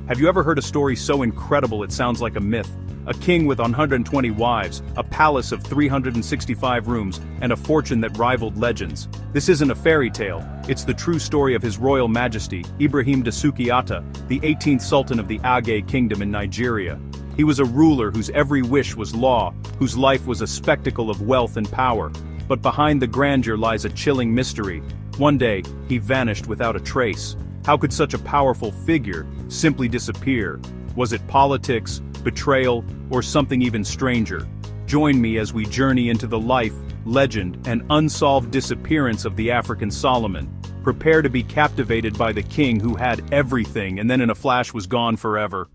Have you ever heard a story so incredible it sounds like a myth? A king with 120 wives, a palace of 365 rooms, and a fortune that rivaled legends. This isn't a fairy tale, it's the true story of His Royal Majesty, Ibrahim Dasuki Atta, the 18th Sultan of the Agay Kingdom in Nigeria. He was a ruler whose every wish was law, whose life was a spectacle of wealth and power. But behind the grandeur lies a chilling mystery. One day, he vanished without a trace. How could such a powerful figure simply disappear? Was it politics, betrayal, or something even stranger? Join me as we journey into the life, legend, and unsolved disappearance of the African Solomon. Prepare to be captivated by the king who had everything and then in a flash was gone forever.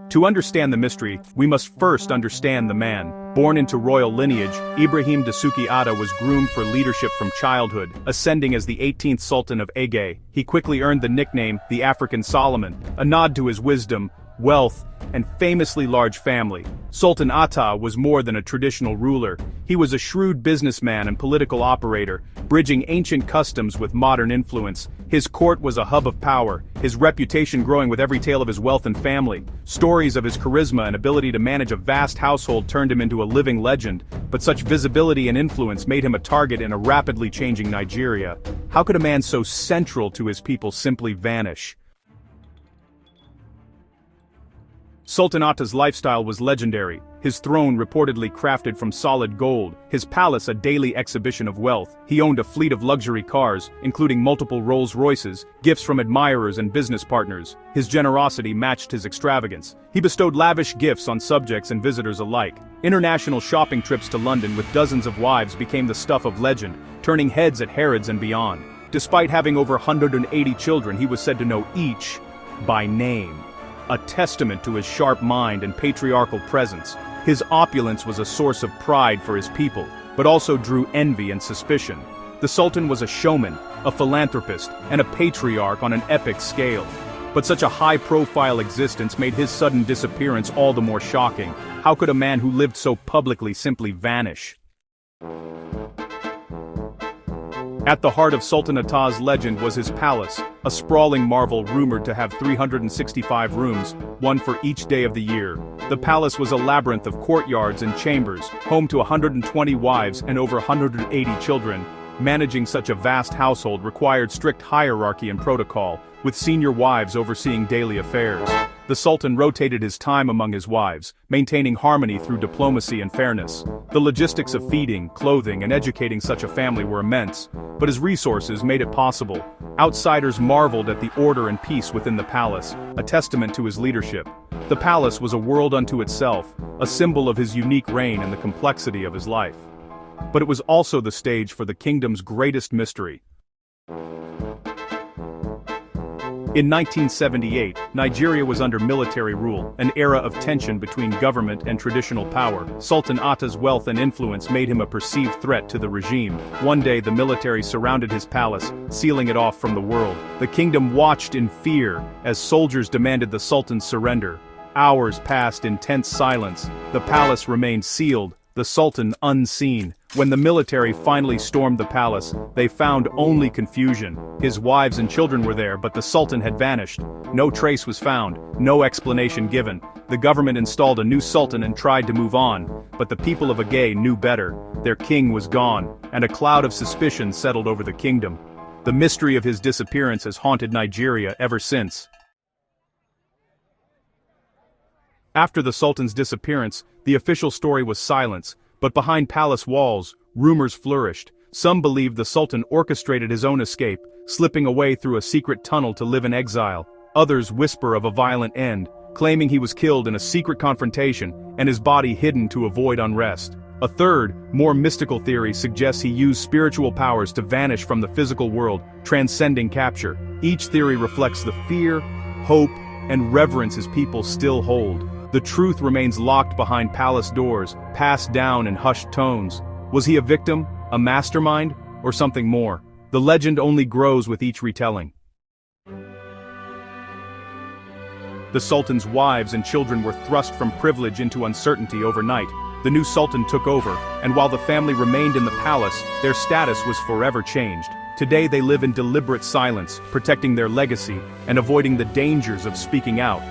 To understand the mystery, we must first understand the man. Born into royal lineage, Ibrahim Dasuki Atta was groomed for leadership from childhood, ascending as the 18th Sultan of Agay. He quickly earned the nickname, the African Solomon, a nod to his wisdom, wealth, and famously large family. Sultan Atta was more than a traditional ruler. He was a shrewd businessman and political operator, bridging ancient customs with modern influence. His court was a hub of power, his reputation growing with every tale of his wealth and family. Stories of his charisma and ability to manage a vast household turned him into a living legend, but such visibility and influence made him a target in a rapidly changing Nigeria. How could a man so central to his people simply vanish? Sultan Atta's lifestyle was legendary, his throne reportedly crafted from solid gold, his palace a daily exhibition of wealth. He owned a fleet of luxury cars, including multiple Rolls-Royces, gifts from admirers and business partners. His generosity matched his extravagance. He bestowed lavish gifts on subjects and visitors alike. International shopping trips to London with dozens of wives became the stuff of legend, turning heads at Harrods and beyond. Despite having over 180 children, he was said to know each by name. A testament to his sharp mind and patriarchal presence, his opulence was a source of pride for his people, but also drew envy and suspicion. The Sultan was a showman, a philanthropist, and a patriarch on an epic scale. But such a high-profile existence made his sudden disappearance all the more shocking. How could a man who lived so publicly simply vanish? At the heart of Sultan Atta's legend was his palace, a sprawling marvel rumored to have 365 rooms, one for each day of the year. The palace was a labyrinth of courtyards and chambers, home to 120 wives and over 180 children. Managing such a vast household required strict hierarchy and protocol, with senior wives overseeing daily affairs. The Sultan rotated his time among his wives, maintaining harmony through diplomacy and fairness. The logistics of feeding, clothing, and educating such a family were immense, but his resources made it possible. Outsiders marveled at the order and peace within the palace, a testament to his leadership. The palace was a world unto itself, a symbol of his unique reign and the complexity of his life. But it was also the stage for the kingdom's greatest mystery. In 1978, Nigeria was under military rule, an era of tension between government and traditional power. Sultan Atta's wealth and influence made him a perceived threat to the regime. One day the military surrounded his palace, sealing it off from the world. The kingdom watched in fear as soldiers demanded the Sultan's surrender. Hours passed in tense silence. The palace remained sealed, the Sultan unseen. When the military finally stormed the palace, they found only confusion. His wives and children were there, but the Sultan had vanished. No trace was found, no explanation given. The government installed a new Sultan and tried to move on, but the people of Agay knew better. Their king was gone, and a cloud of suspicion settled over the kingdom. The mystery of his disappearance has haunted Nigeria ever since. After the Sultan's disappearance, the official story was silence, but behind palace walls, rumors flourished. Some believed the Sultan orchestrated his own escape, slipping away through a secret tunnel to live in exile. Others whisper of a violent end, claiming he was killed in a secret confrontation and his body hidden to avoid unrest. A third, more mystical theory suggests he used spiritual powers to vanish from the physical world, transcending capture. Each theory reflects the fear, hope, and reverence his people still hold. The truth remains locked behind palace doors, passed down in hushed tones. Was he a victim, a mastermind, or something more? The legend only grows with each retelling. The Sultan's wives and children were thrust from privilege into uncertainty overnight. The new sultan took over, and while the family remained in the palace, their status was forever changed. Today they live in deliberate silence, protecting their legacy and avoiding the dangers of speaking out.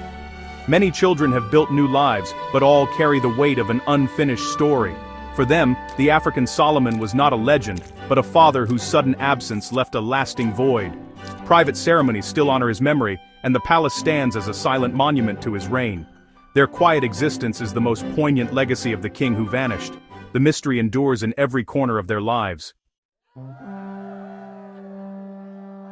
Many children have built new lives, but all carry the weight of an unfinished story. For them, the African Solomon was not a legend, but a father whose sudden absence left a lasting void. Private ceremonies still honor his memory, and the palace stands as a silent monument to his reign. Their quiet existence is the most poignant legacy of the king who vanished. The mystery endures in every corner of their lives.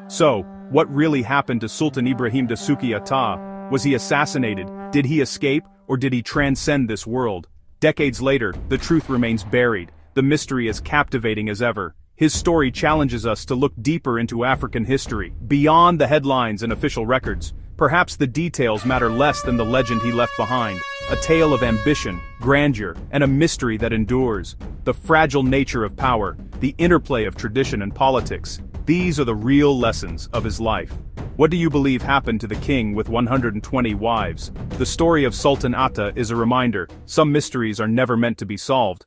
So, what really happened to Sultan Ibrahim Dasuki Ata? Was he assassinated? Did he escape, or did he transcend this world? Decades later, the truth remains buried. The mystery is captivating as ever. His story challenges us to look deeper into African history, beyond the headlines and official records. Perhaps the details matter less than the legend he left behind. A tale of ambition, grandeur, and a mystery that endures. The fragile nature of power, the interplay of tradition and politics. These are the real lessons of his life. What do you believe happened to the king with 120 wives? The story of Sultan Atta is a reminder. Some mysteries are never meant to be solved.